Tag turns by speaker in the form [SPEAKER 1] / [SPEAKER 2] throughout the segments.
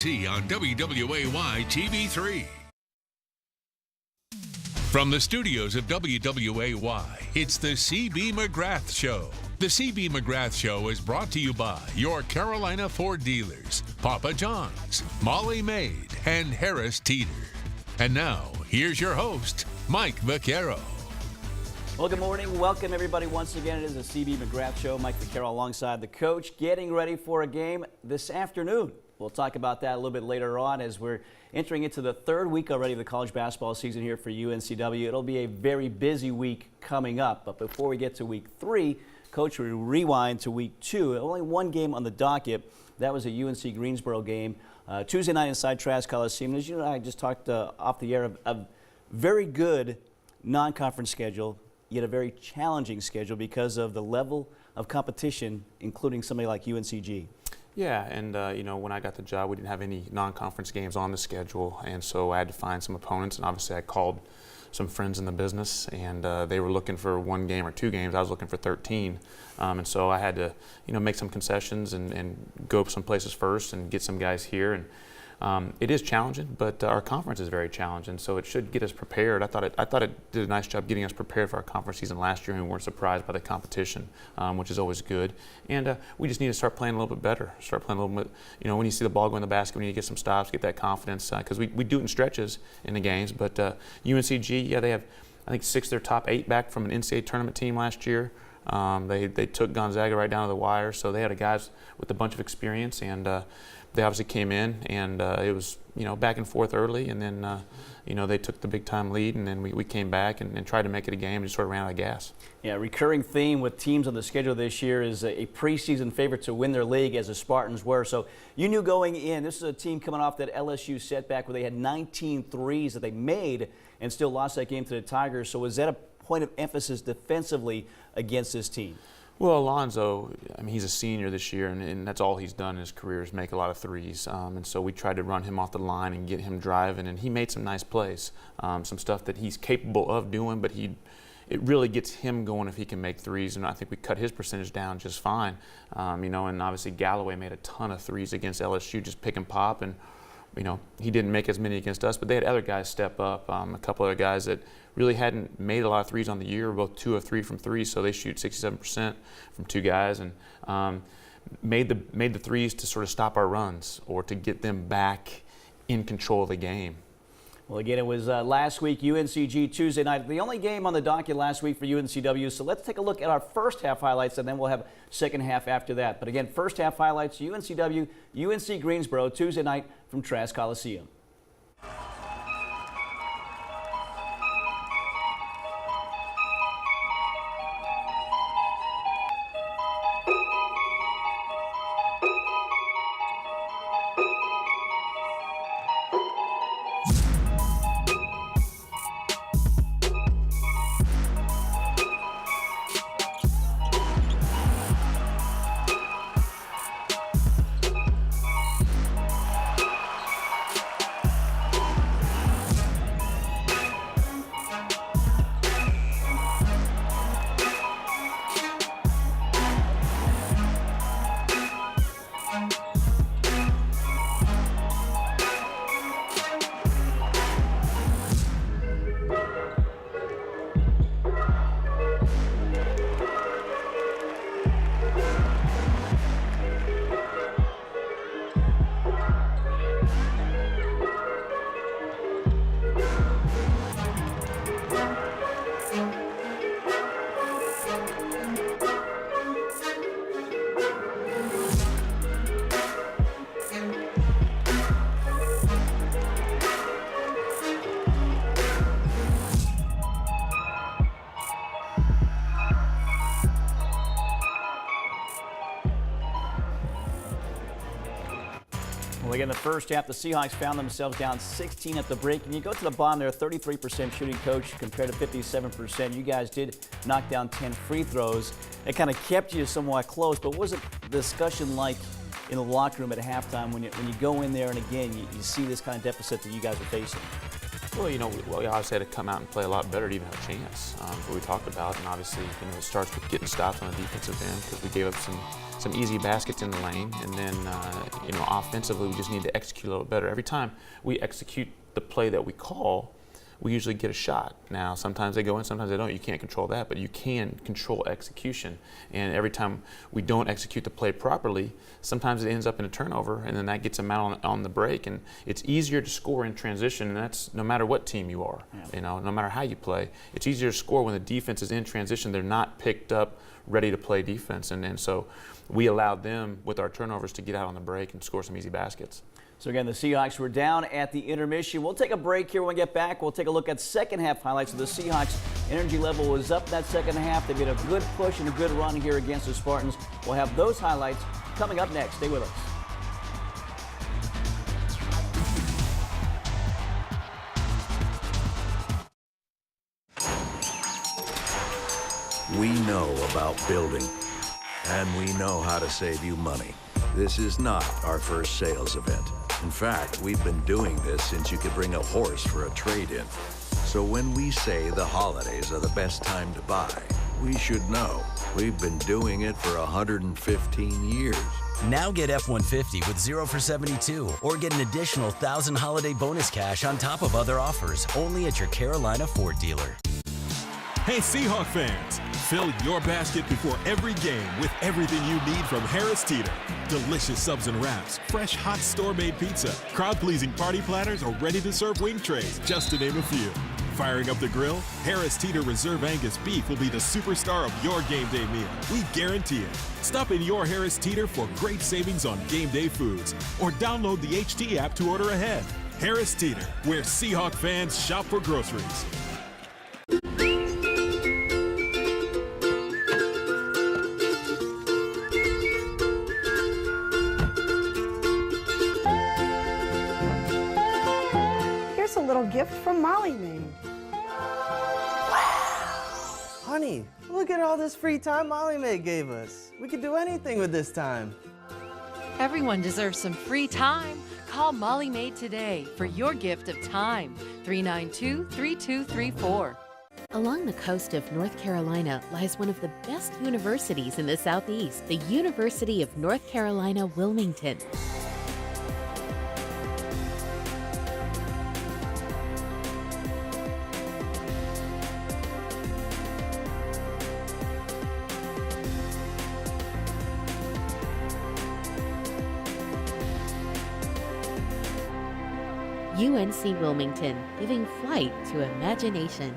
[SPEAKER 1] On WWAY TV3. From the studios of WWAY, it's the C.B. McGrath Show. The C.B. McGrath Show is brought to you by your Carolina Ford dealers, Papa John's, Molly Maid, and Harris Teeter. And now, here's your host, Mike Vaquero.
[SPEAKER 2] Well, good morning. Welcome, everybody. Once again, it is the C.B. McGrath Show. Mike Vaquero alongside the coach, getting ready for a game this afternoon. We'll talk about that a little bit later on as we're entering into the third week already of the college basketball season here for UNCW. It'll be a very busy week coming up. But before we get to week 3, Coach, we rewind to week 2. Only one game on the docket. That was a UNC Greensboro game. Tuesday night inside Trask Coliseum. As you know, I just talked off the air of a very good non-conference schedule, yet a very challenging schedule because of the level of competition, including somebody like UNCG.
[SPEAKER 3] Yeah, and you know, when I got the job, we didn't have any non-conference games on the schedule, and so I had to find some opponents, and obviously I called some friends in the business, and they were looking for 1 game or 2 games. I was looking for 13, and so I had to, you know, make some concessions and go some places first and get some guys here. And it is challenging, but our conference is very challenging, so it should get us prepared. I thought it did a nice job getting us prepared for our conference season last year, and we weren't surprised by the competition, which is always good. And we just need to start playing a little bit better. Start playing a little bit. You know, when you see the ball go in the basket, we need to get some stops, get that confidence, because we do it in stretches in the games. But UNCG, yeah, they have, I think, 6 of their top 8 back from an NCAA tournament team last year. They took Gonzaga right down to the wire, so they had guys with a bunch of experience, and they obviously came in, and it was, you know, back and forth early, and then you know, they took the big time lead, and then we came back and tried to make it a game and just sort of ran out of gas. Yeah,
[SPEAKER 2] recurring theme with teams on the schedule this year is a preseason favorite to win their league, as the Spartans were. So you knew going in, this is a team coming off that LSU setback where they had 19 threes that they made and still lost that game to the Tigers. So was that a point of emphasis defensively against this team?
[SPEAKER 3] Well, Alonzo, I mean, he's a senior this year, and that's all he's done in his career is make a lot of threes. And so we tried to run him off the line and get him driving, and he made some nice plays, some stuff that he's capable of doing, but it really gets him going if he can make threes, and I think we cut his percentage down just fine. You know, and obviously Galloway made a ton of threes against LSU, just pick and pop, and you know, he didn't make as many against us, but they had other guys step up. A couple other guys that really hadn't made a lot of threes on the year, both 2 of 3 from 3, so they shoot 67% from 2 guys, and made the threes to sort of stop our runs or to get them back in control of the game.
[SPEAKER 2] Well, again, it was last week, UNCG Tuesday night. The only game on the docket last week for UNCW. So let's take a look at our first half highlights, and then we'll have second half after that. But again, first half highlights, UNCW, UNC Greensboro, Tuesday night from Trask Coliseum. Well, again, the first half, the Seahawks found themselves down 16 at the break. And you go to the bottom there, 33% shooting, Coach, compared to 57%. You guys did knock down 10 free throws. It kind of kept you somewhat close. But what was the discussion like in the locker room at halftime when you go in there and, again, you see this kind of deficit that you guys are facing?
[SPEAKER 3] Well, we obviously had to come out and play a lot better to even have a chance. What we talked about, and obviously, it starts with getting stops on the defensive end because we gave up some easy baskets in the lane, and then offensively we just need to execute a little better. Every time we execute the play that we call, we usually get a shot. Now, sometimes they go in, sometimes they don't. You can't control that, but you can control execution. And every time we don't execute the play properly, sometimes it ends up in a turnover, and then that gets them out on the break. And it's easier to score in transition, and that's no matter what team you are. Yeah. No matter how you play, it's easier to score when the defense is in transition. They're not picked up, ready to play defense. And so we allowed them, with our turnovers, to get out on the break and score some easy baskets.
[SPEAKER 2] So again, the Seahawks were down at the intermission. We'll take a break here. When we get back, we'll take a look at second half highlights of the Seahawks. Energy level was up that second half. They made a good push and a good run here against the Spartans. We'll have those highlights coming up next. Stay with us.
[SPEAKER 4] We know about building, and we know how to save you money. This is not our first sales event. In fact, we've been doing this since you could bring a horse for a trade-in. So when we say the holidays are the best time to buy, we should know. We've been doing it for 115 years.
[SPEAKER 5] Now get F-150 with 0 for 72 or get an additional $1,000 holiday bonus cash on top of other offers only at your Carolina Ford dealer.
[SPEAKER 6] Hey Seahawk fans, fill your basket before every game with everything you need from Harris Teeter. Delicious subs and wraps, fresh hot store-made pizza, crowd-pleasing party platters, or ready-to-serve wing trays, just to name a few. Firing up the grill, Harris Teeter Reserve Angus beef will be the superstar of your game day meal. We guarantee it. Stop in your Harris Teeter for great savings on game day foods, or download the HT app to order ahead. Harris Teeter, where Seahawk fans shop for groceries.
[SPEAKER 7] Gift from Molly made.
[SPEAKER 8] Honey, look at all this free time Molly Mae gave us. We could do anything with this time.
[SPEAKER 9] Everyone deserves some free time. Call Molly Mae today for your gift of time. 392-3234.
[SPEAKER 10] Along the coast of North Carolina lies one of the best universities in the Southeast, the University of North Carolina, Wilmington. UNC Wilmington, giving flight to imagination.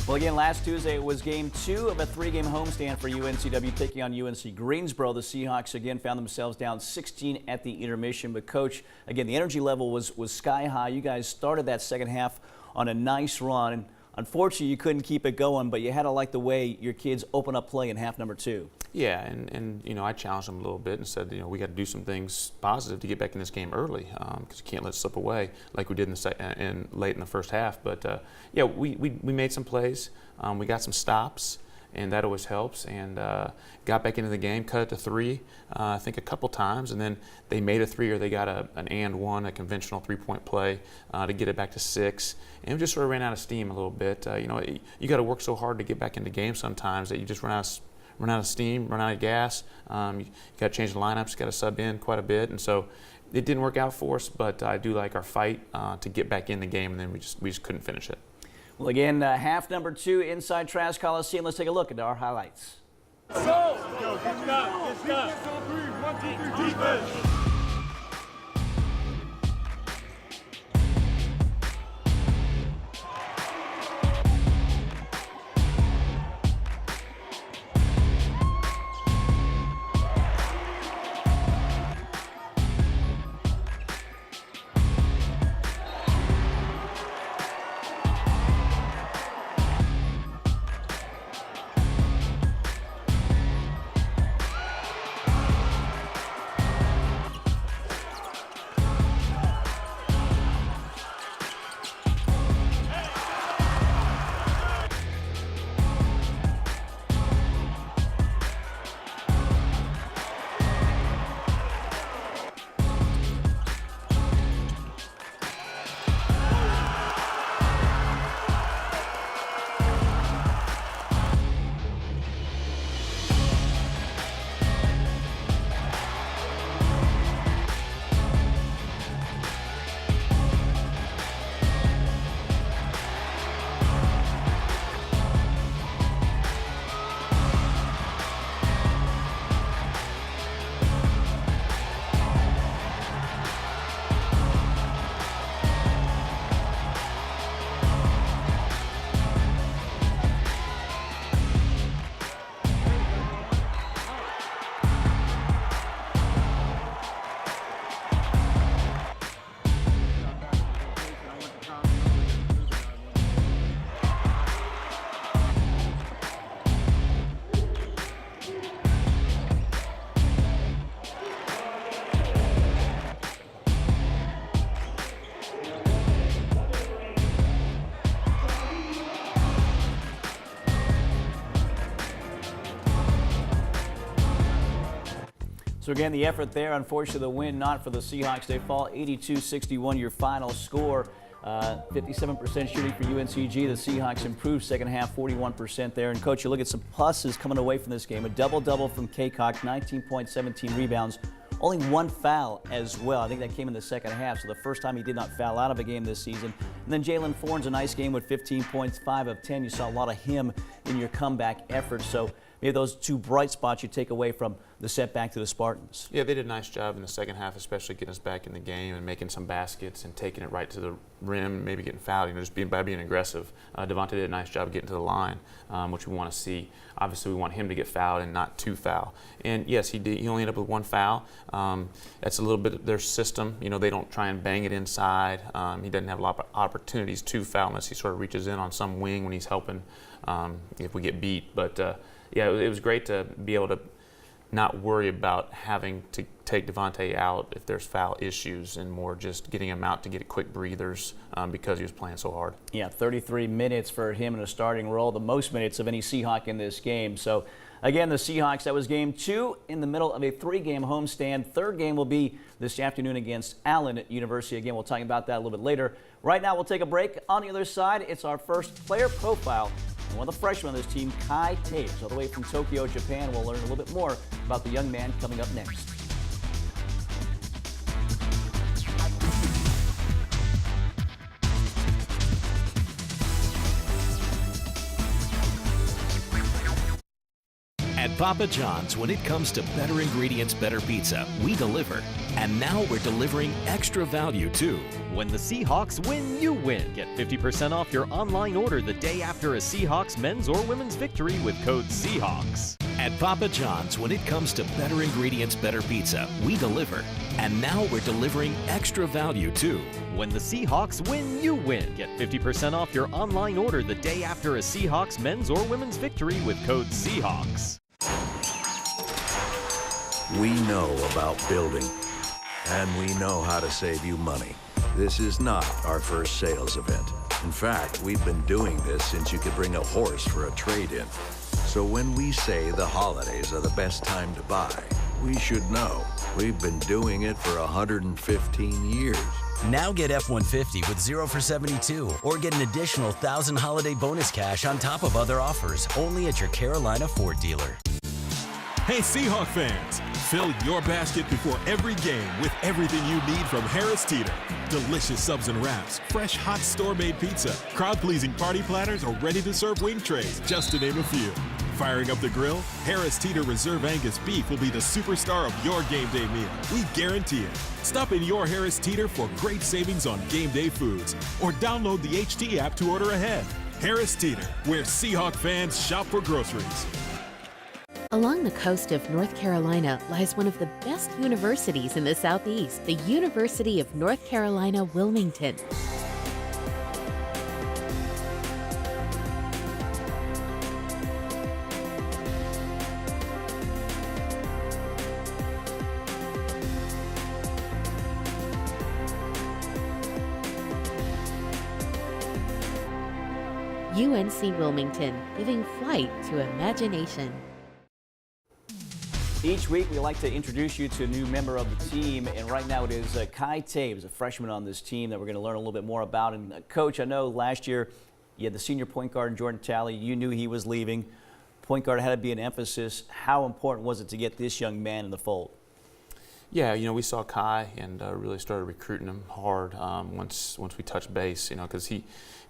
[SPEAKER 2] Well, again, last Tuesday it was game 2 of a 3-game homestand for UNCW taking on UNC Greensboro. The Seahawks again found themselves down 16 at the intermission. But Coach, again, the energy level was sky high. You guys started that second half on a nice run. And unfortunately, you couldn't keep it going, but you had to like the way your kids open up play in half number 2. Yeah, and I challenged them a little bit and said, we got to do some things positive to get back in this game early because you can't let it slip away like we did late in the first half. But yeah, we made some plays, we got some stops, and that always helps. And got back into the game, cut it to 3, I think a couple times, and then they made a 3 or they got an and 1, a conventional 3-point play to get it back to 6, and we just sort of ran out of steam a little bit. You got to work so hard to get back into games sometimes that you just run out of steam, run out of gas. You got to change the lineups, got to sub in quite a bit, and so it didn't work out for us. But I do like our fight to get back in the game, and then we just couldn't finish it. Well, again, half number 2 inside Trask Coliseum. Let's take a look at our highlights.
[SPEAKER 11] Go! Yo, get stop, get stop. 1, 2, 3, defense.
[SPEAKER 2] again, the effort there. Unfortunately, the win not for the Seahawks. They fall 82-61, your final score. 57% shooting for UNCG. The Seahawks improved second half, 41% there. And, Coach, you look at some pluses coming away from this game. A double-double from Kaycock, 19 points, 17 rebounds. Only one foul as well. I think that came in the second half, so the first time he did not foul out of a game this season. And then Jalen Fornes, a nice game with 15 points, 5 of 10. You saw a lot of him in your comeback effort. So maybe those two bright spots you take away from the setback to the Spartans.
[SPEAKER 3] Yeah, they did a nice job in the second half, especially getting us back in the game and making some baskets and taking it right to the rim, maybe getting fouled, just by being aggressive. Devontae did a nice job getting to the line, which we want to see. Obviously, we want him to get fouled and not two foul. And yes, he did. He only ended up with one foul. That's a little bit of their system. They don't try and bang it inside. He doesn't have a lot of opportunities to foul unless he sort of reaches in on some wing when he's helping if we get beat. But yeah, it was great to be able to not worry about having to take Devontae out if there's foul issues, and more just getting him out to get quick breathers because he was playing so hard. Yeah,
[SPEAKER 2] 33 minutes for him in a starting role, the most minutes of any Seahawk in this game. So again, the Seahawks, that was game 2 in the middle of a 3-game homestand. Third game will be this afternoon against Allen University. Again, we'll talk about that a little bit later. Right now, we'll take a break. On the other side, it's our first player profile. And one of the freshmen on this team, Kai Taves, all the way from Tokyo, Japan. We'll learn a little bit more about the young man coming up next.
[SPEAKER 12] At Papa John's, when it comes to better ingredients, better pizza, we deliver. And now we're delivering extra value, too.
[SPEAKER 13] When the Seahawks win, you win. Get 50% off your online order the day after a Seahawks men's or women's victory with code Seahawks.
[SPEAKER 12] At Papa John's, when it comes to better ingredients, better pizza, we deliver. And now we're delivering extra value, too.
[SPEAKER 13] When the Seahawks win, you win. Get 50% off your online order the day after a Seahawks men's or women's victory with code Seahawks.
[SPEAKER 4] We know about building, and we know how to save you money. This is not our first sales event. In fact, we've been doing this since you could bring a horse for a trade-in. So when we say the holidays are the best time to buy, we should know. We've been doing it for 115 years.
[SPEAKER 5] Now get F-150 with 0 for 72 or get an additional 1,000 holiday bonus cash on top of other offers only at your Carolina Ford dealer.
[SPEAKER 6] Hey Seahawk fans, fill your basket before every game with everything you need from Harris Teeter. Delicious subs and wraps, fresh hot store-made pizza, crowd-pleasing party platters, or ready-to-serve wing trays, just to name a few. Firing up the grill, Harris Teeter Reserve Angus Beef will be the superstar of your game day meal. We guarantee it. Stop in your Harris Teeter for great savings on game day foods, or download the HT app to order ahead. Harris Teeter, where Seahawk fans shop for groceries.
[SPEAKER 10] Along the coast of North Carolina lies one of the best universities in the Southeast, the University of North Carolina, Wilmington. UNC Wilmington, giving flight to imagination.
[SPEAKER 2] Each week, we like to introduce you to a new member of the team, and right now it is Kai Taves, a freshman on this team that we're going to learn a little bit more about. And Coach, I know last year you had the senior point guard, Jordan Talley. You knew he was leaving. Point guard had to be an emphasis. How important was it to get this young man in the fold?
[SPEAKER 3] Yeah, we saw Kai and really started recruiting him hard once we touched base, because he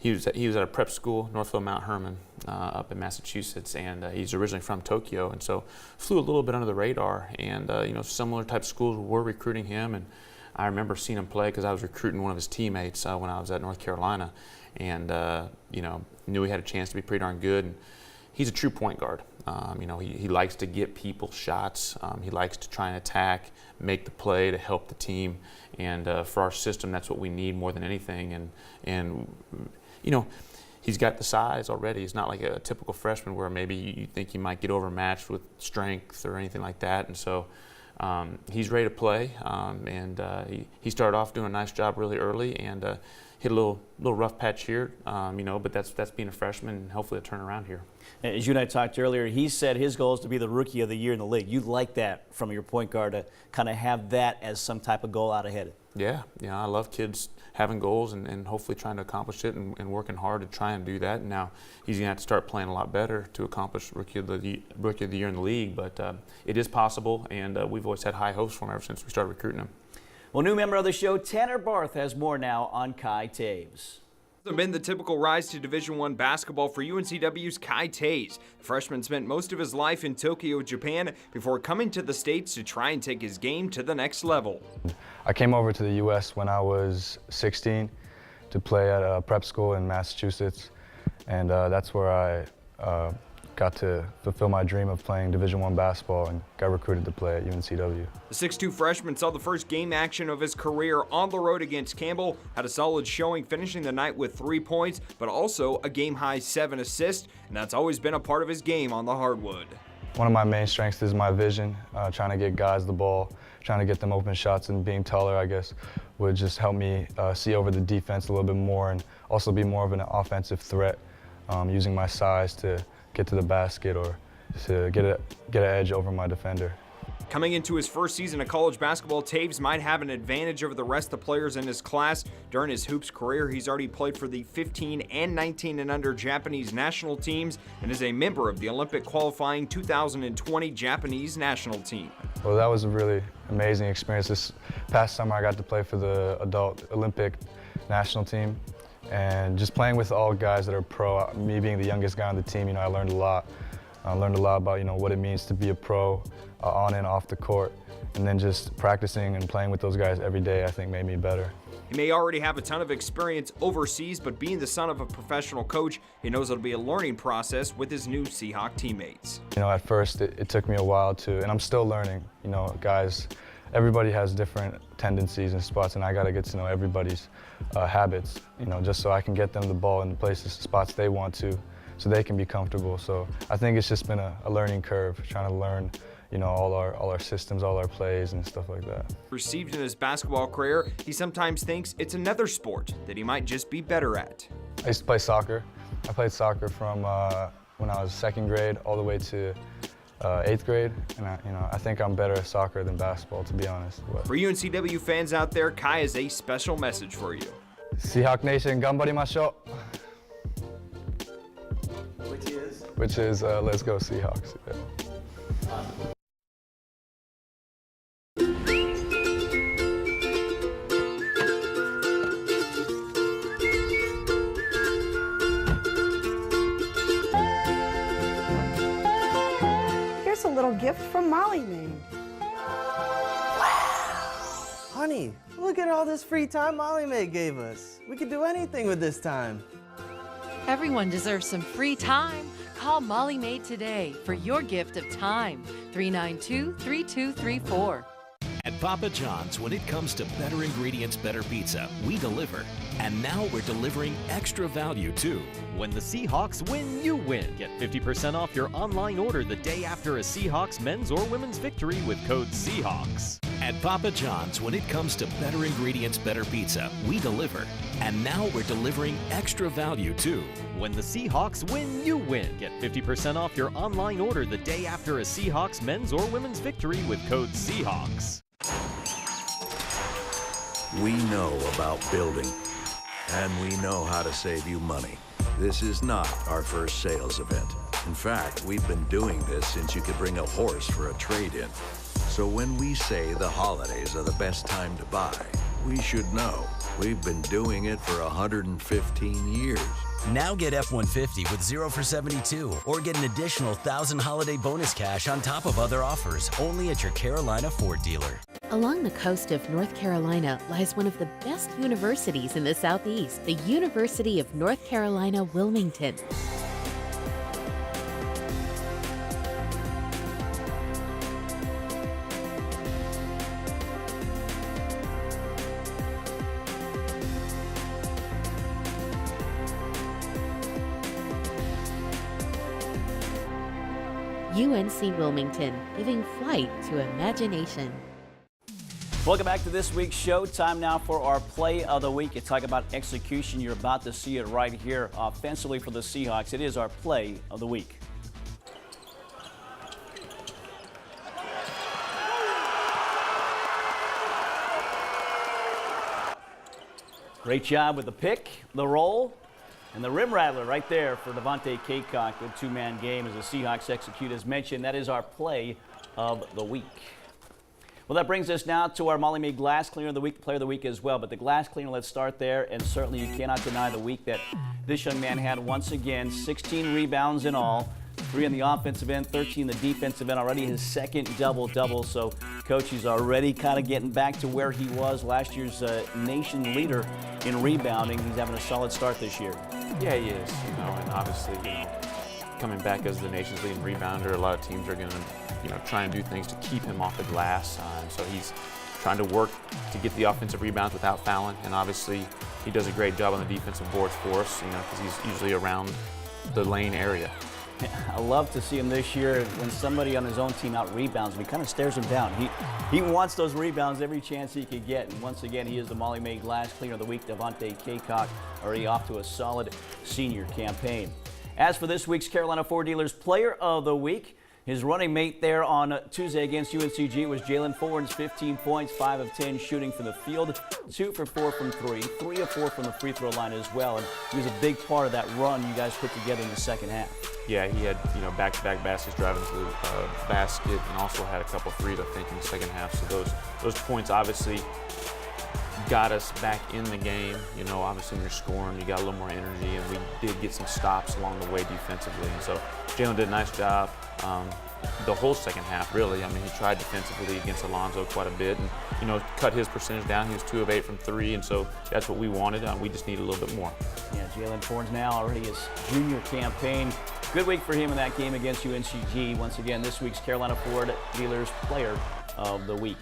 [SPEAKER 3] was at a prep school, Northfield Mount Herman, up in Massachusetts, and he's originally from Tokyo, and so flew a little bit under the radar. And similar type of schools were recruiting him, and I remember seeing him play because I was recruiting one of his teammates when I was at North Carolina, and knew he had a chance to be pretty darn good. And he's a true point guard. He likes to get people shots. He likes to try and attack, make the play to help the team, and for our system, that's what we need more than anything. And he's got the size already. He's not like a typical freshman where maybe you think he might get overmatched with strength or anything like that. And so he's ready to play, and he started off doing a nice job really early, and hit a little rough patch here, but that's being a freshman, and hopefully a turnaround here.
[SPEAKER 2] As you and I talked earlier, he said his goal is to be the rookie of the year in the league. You'd like that from your point guard to kind of have that as some type of goal out ahead.
[SPEAKER 3] Yeah, I love kids having goals and hopefully trying to accomplish it and working hard to try and do that. And now he's going to have to start playing a lot better to accomplish rookie of the year in the league. But it is possible, and we've always had high hopes for him ever since we started recruiting him.
[SPEAKER 2] Well, new member of the show, Tanner Barth, has more now on Kai Taves.
[SPEAKER 14] Hasn't been the typical rise to Division I basketball for UNCW's Kai Taves. The freshman spent most of his life in Tokyo, Japan, before coming to the States to try and take his game to the next level.
[SPEAKER 15] I came over to the U.S. when I was 16 to play at a prep school in Massachusetts, and that's where I got to fulfill my dream of playing Division I basketball and got recruited to play at UNCW.
[SPEAKER 14] The 6'2 freshman saw the first game action of his career on the road against Campbell, had a solid showing, finishing the night with 3 points, but also a game-high 7 assists, and that's always been a part of his game on the hardwood.
[SPEAKER 15] One of my main strengths is my vision, trying to get guys the ball, trying to get them open shots, and being taller, I guess, would just help me see over the defense a little bit more and also be more of an offensive threat, using my size to get to the basket or to get an edge over my defender.
[SPEAKER 14] Coming into his first season of college basketball, Taves might have an advantage over the rest of the players in his class. During his hoops career, he's already played for the 15 and 19 and under Japanese national teams and is a member of the Olympic qualifying 2020 Japanese national team.
[SPEAKER 15] Well, that was a really amazing experience. This past summer, I got to play for the adult Olympic national team. And just playing with all guys that are pro, me being the youngest guy on the team, I learned a lot. I learned a lot about, what it means to be a pro on and off the court. And then just practicing and playing with those guys every day, I think, made me better.
[SPEAKER 14] He may already have a ton of experience overseas, but being the son of a professional coach, he knows it'll be a learning process with his new Seahawk teammates.
[SPEAKER 15] At first, it took me a while and I'm still learning. Guys, everybody has different tendencies and spots, and I got to get to know everybody's habits, just so I can get them the ball in the places, spots they want to, so they can be comfortable. So I think it's just been a learning curve, trying to learn, all our systems, all our plays and stuff like that.
[SPEAKER 14] Received in his basketball career, he sometimes thinks it's another sport that he might just be better at.
[SPEAKER 15] I used to play soccer. I played soccer from when I was 2nd grade all the way to 8th grade, and I think I'm better at soccer than basketball, to be honest. But
[SPEAKER 14] for UNCW fans out there, Kai has a special message for you.
[SPEAKER 15] Seahawk Nation, ganbarimashou. Which is let's go Seahawks. Yeah.
[SPEAKER 7] A little gift from Molly Maid.
[SPEAKER 8] Honey, look at all this free time Molly Maid gave us. We could do anything with this time.
[SPEAKER 9] Everyone deserves some free time. Call Molly Maid today for your gift of time. 392-3234.
[SPEAKER 12] At Papa John's, when it comes to better ingredients, better pizza, we deliver. And now we're delivering extra value too.
[SPEAKER 13] When the Seahawks win, you win. Get 50% off your online order the day after a Seahawks men's or women's victory with code Seahawks.
[SPEAKER 12] At Papa John's, when it comes to better ingredients, better pizza, we deliver. And now we're delivering extra value too.
[SPEAKER 13] When the Seahawks win, you win. Get 50% off your online order the day after a Seahawks men's or women's victory with code Seahawks.
[SPEAKER 4] We know about building, and we know how to save you money. This is not our first sales event. In fact, we've been doing this since you could bring a horse for a trade-in. So when we say the holidays are the best time to buy, we should know. We've been doing it for 115 years.
[SPEAKER 5] Now get F-150 with 0 for 72 or get an additional 1,000 holiday bonus cash on top of other offers only at your Carolina Ford dealer.
[SPEAKER 10] Along the coast of North Carolina lies one of the best universities in the Southeast, the University of North Carolina, Wilmington. UNC Wilmington, giving flight to imagination.
[SPEAKER 2] Welcome back to this week's show. Time now for our play of the week. You talk about execution. You're about to see it right here offensively for the Seahawks. It is our play of the week. Great job with the pick, the roll, and the rim rattler right there for Devontae Kaycock. Good two-man game as the Seahawks execute as mentioned. That is our play of the week. Well, that brings us now to our Molly Mae Glass Cleaner of the Week, Player of the Week as well. But the Glass Cleaner, let's start there. And certainly you cannot deny the week that this young man had once again. 16 rebounds in all, 3 on the offensive end, 13 on the defensive end. Already his second double-double. So, Coach, he's already kind of getting back to where he was last year's nation leader in rebounding. He's having a solid start this year.
[SPEAKER 3] Yeah, he is. And obviously, coming back as the nation's leading rebounder, a lot of teams are going to try and do things to keep him off the glass. So he's trying to work to get the offensive rebounds without fouling. And obviously, he does a great job on the defensive boards for us, because he's usually around the lane area.
[SPEAKER 2] I love to see him this year when somebody on his own team out-rebounds him. He kind of stares him down. He wants those rebounds every chance he could get. And once again, he is the Molly Mae Glass Cleaner of the Week. Devontae Kaycock already off to a solid senior campaign. As for this week's Carolina Ford Dealers Player of the Week, his running mate there on Tuesday against UNCG was Jalen Ford's 15 points, 5 of 10 shooting from the field, 2 for 4 from 3, 3 of 4 from the free throw line as well. And he was a big part of that run you guys put together in the second half.
[SPEAKER 3] Yeah, he had back-to-back baskets driving to the basket, and also had a couple threes, I think, in the second half. So those points obviously got us back in the game. Obviously when you're scoring, you got a little more energy, and we did get some stops along the way defensively. And so Jalen did a nice job the whole second half, really. He tried defensively against Alonzo quite a bit, and cut his percentage down. He was 2 of 8 from 3, and so that's what we wanted. We just need a little bit more.
[SPEAKER 2] Yeah, Jalen Ford's now already his junior campaign. Good week for him in that game against UNCG. Once again, this week's Carolina Ford Dealers Player of the Week.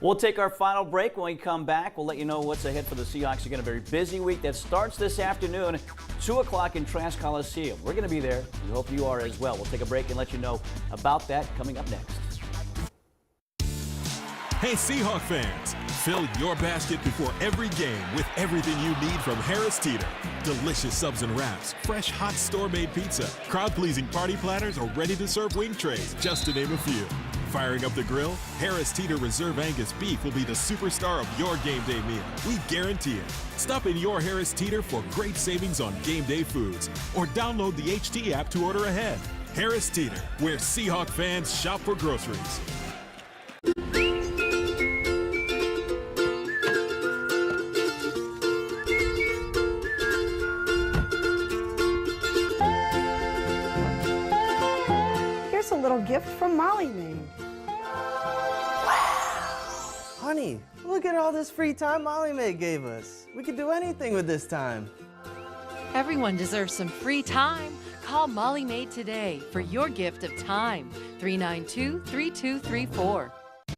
[SPEAKER 2] We'll take our final break. When we come back, we'll let you know what's ahead for the Seahawks. Again, a very busy week that starts this afternoon, 2 o'clock in Trask Coliseum. We're going to be there. We hope you are as well. We'll take a break and let you know about that coming up next.
[SPEAKER 6] Hey, Seahawk fans, fill your basket before every game with everything you need from Harris Teeter. Delicious subs and wraps, fresh hot store-made pizza, crowd-pleasing party platters, or ready-to-serve wing trays, just to name a few. Firing up the grill, Harris Teeter Reserve Angus Beef will be the superstar of your game day meal. We guarantee it. Stop in your Harris Teeter for great savings on game day foods, or download the HT app to order ahead. Harris Teeter, where Seahawk fans shop for groceries.
[SPEAKER 7] Here's a little gift from Molly Mae.
[SPEAKER 8] Honey, look at all this free time Molly Mae gave us. We could do anything with this time.
[SPEAKER 9] Everyone deserves some free time. Call Molly Mae today for your gift of time. 392-3234.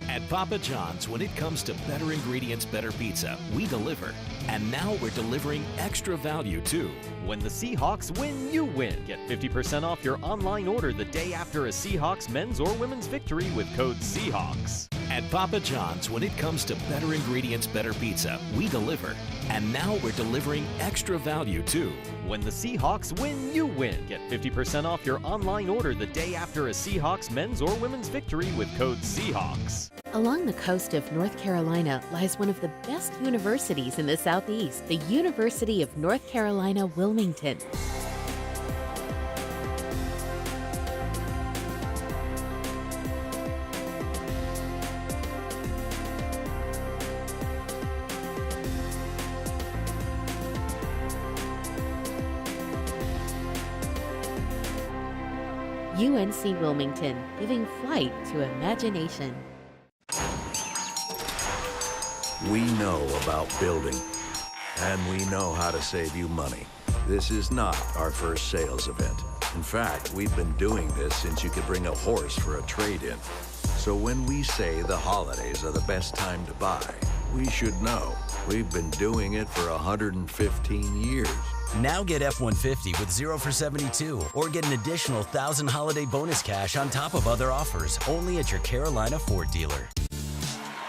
[SPEAKER 12] At Papa John's, when it comes to better ingredients, better pizza, we deliver. And now we're delivering extra value too.
[SPEAKER 13] When the Seahawks win, you win. Get 50% off your online order the day after a Seahawks men's or women's victory with code Seahawks.
[SPEAKER 12] At Papa John's, when it comes to better ingredients, better pizza, we deliver. And now we're delivering extra value too.
[SPEAKER 13] When the Seahawks win, you win. Get 50% off your online order the day after a Seahawks men's or women's victory with code Seahawks.
[SPEAKER 10] Along the coast of North Carolina lies one of the best universities in the Southeast, the University of North Carolina, Wilmington. UNC Wilmington, giving flight to imagination.
[SPEAKER 4] We know about building, and we know how to save you money. This is not our first sales event. In fact, we've been doing this since you could bring a horse for a trade-in. So when we say the holidays are the best time to buy, we should know. We've been doing it for 115 years.
[SPEAKER 5] Now get F-150 with 0 for 72 or get an additional 1,000 holiday bonus cash on top of other offers only at your Carolina Ford dealer.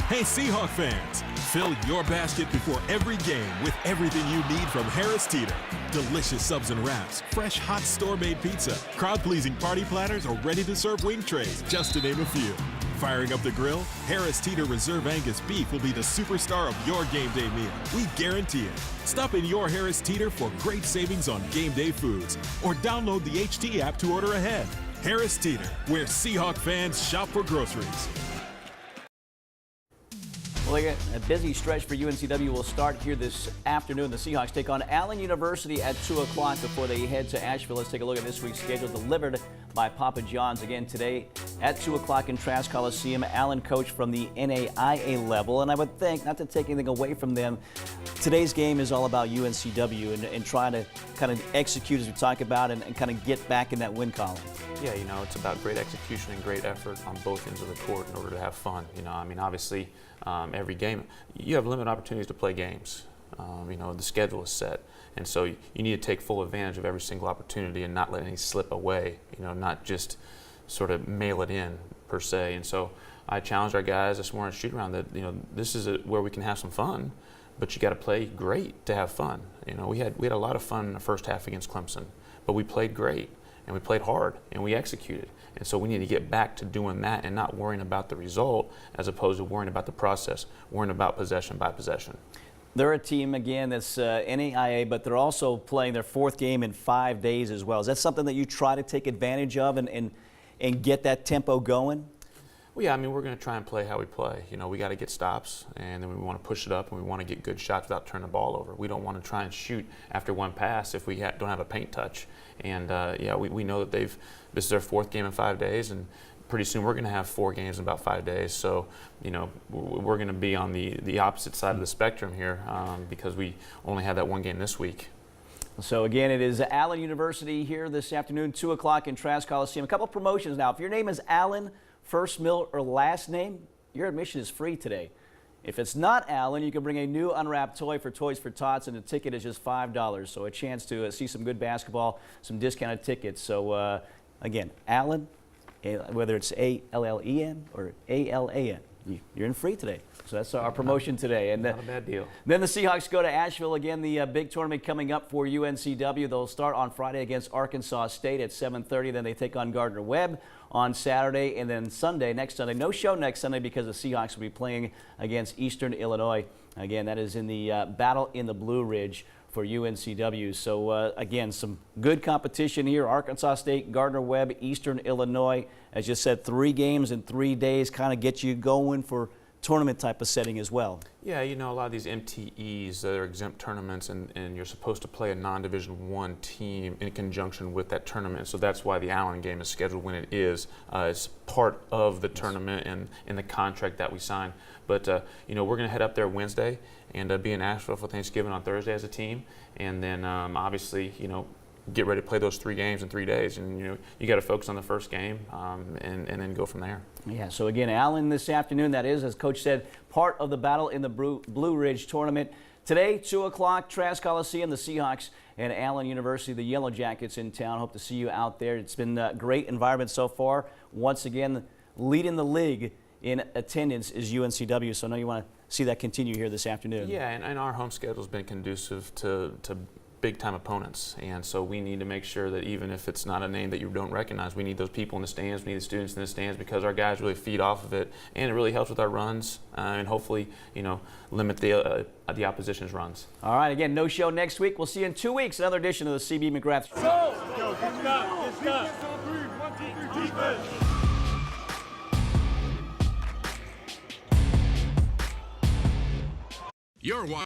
[SPEAKER 6] Hey Seahawk fans, fill your basket before every game with everything you need from Harris Teeter. Delicious subs and wraps, fresh hot store-made pizza, crowd-pleasing party platters, or ready-to-serve wing trays, just to name a few. Firing up the grill, Harris Teeter Reserve Angus beef will be the superstar of your game day meal. We guarantee it. Stop in your Harris Teeter for great savings on game day foods, or download the HT app to order ahead. Harris Teeter, where Seahawk fans shop for groceries.
[SPEAKER 2] Well, again, a busy stretch for UNCW will start here this afternoon. The Seahawks take on Allen University at 2 o'clock before they head to Asheville. Let's take a look at this week's schedule delivered by Papa John's. Again, today at 2 o'clock in Trask Coliseum, Allen coach from the NAIA level. And I would think, not to take anything away from them, today's game is all about UNCW and trying to kind of execute, as we talk about, and kind of get back in that win column.
[SPEAKER 3] Yeah, you know, it's about great execution and great effort on both ends of the court in order to have fun. You know, I mean, obviously, every game, you have limited opportunities to play games. You know, the schedule is set. And so you need to take full advantage of every single opportunity and not let any slip away, you know, not just sort of mail it in per se. And so I challenged our guys this morning at shoot around that, you know, this is where we can have some fun, but you got to play great to have fun. You know, we had a lot of fun in the first half against Clemson, but we played great and we played hard and we executed. And so we need to get back to doing that and not worrying about the result as opposed to worrying about the process, worrying about possession by possession.
[SPEAKER 2] They're a team, again, that's NAIA, but they're also playing their 4th game in 5 days as well. Is that something that you try to take advantage of and get that tempo going?
[SPEAKER 3] Well, yeah, I mean, we're going to try and play how we play. You know, we got to get stops, and then we want to push it up, and we want to get good shots without turning the ball over. We don't want to try and shoot after one pass if we don't have a paint touch. And, yeah, we know that this is their 4th game in 5 days, and pretty soon we're going to have 4 games in about 5 days. So, you know, we're going to be on the opposite side of the spectrum here because we only had that one game this week.
[SPEAKER 2] So, again, it is Allen University here this afternoon, 2 o'clock in Trask Coliseum. A couple promotions now. If your name is Allen, first, middle, or last name, your admission is free today. If it's not Allen, you can bring a new unwrapped toy for Toys for Tots, and the ticket is just $5. So a chance to see some good basketball, some discounted tickets. So, again, Allen, whether it's A-L-L-E-N or A-L-A-N, you're in free today. So that's our promotion today. And
[SPEAKER 3] not a bad deal.
[SPEAKER 2] Then the Seahawks go to Asheville. Again, the big tournament coming up for UNCW. They'll start on Friday against Arkansas State at 7:30. Then they take on Gardner-Webb on Saturday. And then next Sunday, no show next Sunday because the Seahawks will be playing against Eastern Illinois. Again, that is in the Battle in the Blue Ridge for UNCW. So, again, some good competition here. Arkansas State, Gardner-Webb, Eastern Illinois. As you said, 3 games in 3 days kind of get you going for tournament type of setting as well.
[SPEAKER 3] Yeah, you know, a lot of these MTEs that are exempt tournaments, and you're supposed to play a non-Division I team in conjunction with that tournament. So that's why the Allen game is scheduled when it is. It's part of the tournament and in the contract that we signed. But, you know, we're going to head up there Wednesday and be in Asheville for Thanksgiving on Thursday as a team. And then, obviously, you know, get ready to play those 3 games in 3 days. And, you know, you got to focus on the first game and then go from there.
[SPEAKER 2] Yeah, so again, Allen this afternoon, that is, as Coach said, part of the Battle in the Blue Ridge tournament. Today, 2 o'clock, Trask Coliseum, the Seahawks and Allen University, the Yellow Jackets in town. Hope to see you out there. It's been a great environment so far. Once again, leading the league in attendance is UNCW, so I know you want to see that continue here this afternoon.
[SPEAKER 3] Yeah, and our home schedule has been conducive to big-time opponents, and so we need to make sure that even if it's not a name that you don't recognize, we need those people in the stands, we need the students in the stands, because our guys really feed off of it, and it really helps with our runs, and hopefully, you know, limit the opposition's runs.
[SPEAKER 2] All right, again, no show next week. We'll see you in 2 weeks, another edition of the CB McGrath Show.
[SPEAKER 11] Yo, get stop. 1, 2, 3, defense.
[SPEAKER 1] You're watching